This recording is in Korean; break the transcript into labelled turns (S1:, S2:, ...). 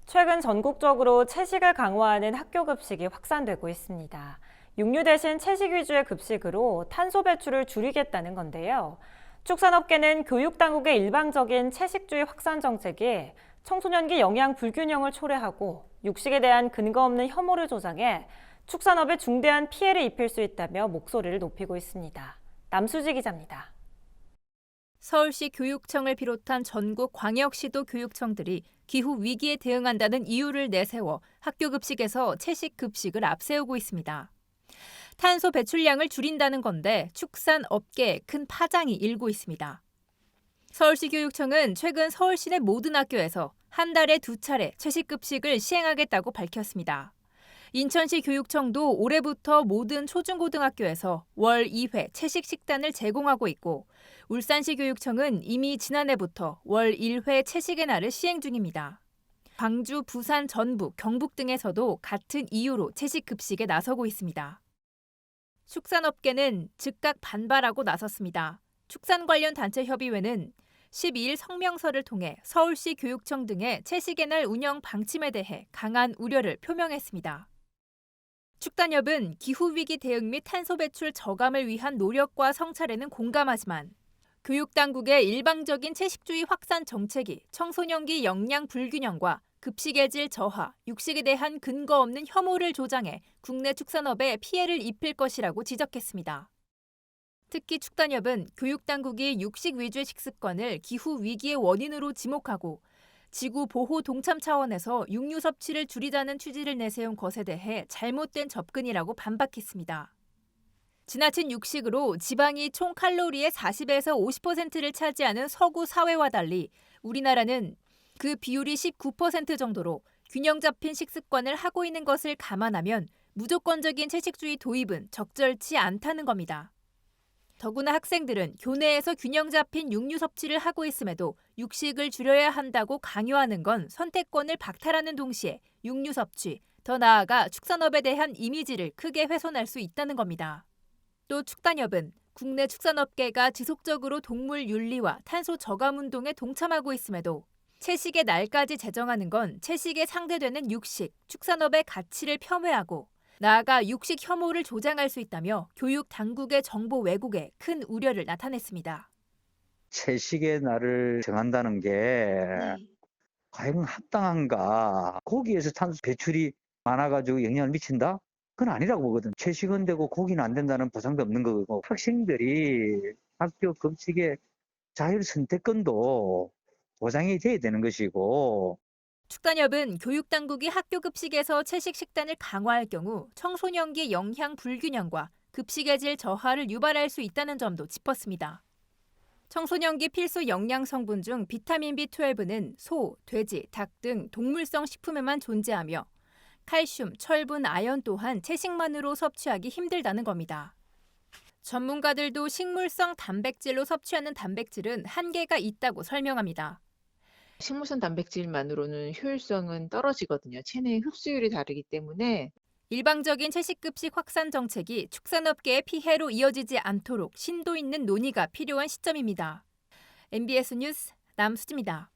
S1: 최근 전국적으로 채식을 강화하는 학교 급식이 확산되고 있습니다. 육류 대신 채식 위주의 급식으로 탄소 배출을 줄이겠다는 건데요. 축산업계는 교육당국의 일방적인 채식주의 확산 정책이 청소년기 영양 불균형을 초래하고 육식에 대한 근거 없는 혐오를 조장해 축산업에 중대한 피해를 입힐 수 있다며 목소리를 높이고 있습니다. 남수지 기자입니다.
S2: 서울시 교육청을 비롯한 전국 광역시도 교육청들이 기후 위기에 대응한다는 이유를 내세워 학교 급식에서 채식 급식을 앞세우고 있습니다. 탄소 배출량을 줄인다는 건데 축산 업계에 큰 파장이 일고 있습니다. 서울시 교육청은 최근 서울 시내 모든 학교에서 한 달에 2차례 채식 급식을 시행하겠다고 밝혔습니다. 인천시 교육청도 올해부터 모든 초중고등학교에서 월 2회 채식 식단을 제공하고 있고 울산시 교육청은 이미 지난해부터 월 1회 채식의 날을 시행 중입니다. 광주, 부산, 전북, 경북 등에서도 같은 이유로 채식 급식에 나서고 있습니다. 축산업계는 즉각 반발하고 나섰습니다. 축산 관련 단체 협의회는 12일 성명서를 통해 서울시 교육청 등의 채식의 날 운영 방침에 대해 강한 우려를 표명했습니다. 축단협은 기후위기 대응 및 탄소 배출 저감을 위한 노력과 성찰에는 공감하지만 교육당국의 일방적인 채식주의 확산 정책이 청소년기 영양 불균형과 급식의 질 저하, 육식에 대한 근거 없는 혐오를 조장해 국내 축산업에 피해를 입힐 것이라고 지적했습니다. 특히 축단협은 교육당국이 육식 위주의 식습관을 기후위기의 원인으로 지목하고 지구 보호 동참 차원에서 육류 섭취를 줄이자는 취지를 내세운 것에 대해 잘못된 접근이라고 반박했습니다. 지나친 육식으로 지방이 총 칼로리의 40에서 50%를 차지하는 서구 사회와 달리 우리나라는 그 비율이 19% 정도로 균형 잡힌 식습관을 하고 있는 것을 감안하면 무조건적인 채식주의 도입은 적절치 않다는 겁니다. 더구나 학생들은 교내에서 균형 잡힌 육류 섭취를 하고 있음에도 육식을 줄여야 한다고 강요하는 건 선택권을 박탈하는 동시에 육류 섭취, 더 나아가 축산업에 대한 이미지를 크게 훼손할 수 있다는 겁니다. 또 축단협은 국내 축산업계가 지속적으로 동물 윤리와 탄소 저감 운동에 동참하고 있음에도 채식의 날까지 제정하는 건 채식에 상대되는 육식, 축산업의 가치를 폄훼하고 나아가 육식 혐오를 조장할 수 있다며 교육 당국의 정보 왜곡에 큰 우려를 나타냈습니다.
S3: 채식의 날을 정한다는 게 과연 합당한가? 고기에서 탄소 배출이 많아가지고 영향을 미친다? 그건 아니라고 보거든. 채식은 되고 고기는 안 된다는 보장도 없는 거고 학생들이 학교 급식의 자율 선택권도 보장이 돼야 되는 것이고
S2: 축단협은 교육당국이 학교 급식에서 채식 식단을 강화할 경우 청소년기 영양 불균형과 급식의 질 저하를 유발할 수 있다는 점도 짚었습니다. 청소년기 필수 영양 성분 중 비타민 B12는 소, 돼지, 닭 등 동물성 식품에만 존재하며 칼슘, 철분, 아연 또한 채식만으로 섭취하기 힘들다는 겁니다. 전문가들도 식물성 단백질로 섭취하는 단백질은 한계가 있다고 설명합니다.
S4: 식물성 단백질만으로는 효율성은 떨어지거든요. 체내 흡수율이 다르기 때문에
S2: 일방적인 채식급식 확산 정책이 축산업계의 피해로 이어지지 않도록 심도 있는 논의가 필요한 시점입니다. MBS 뉴스 남수지입니다.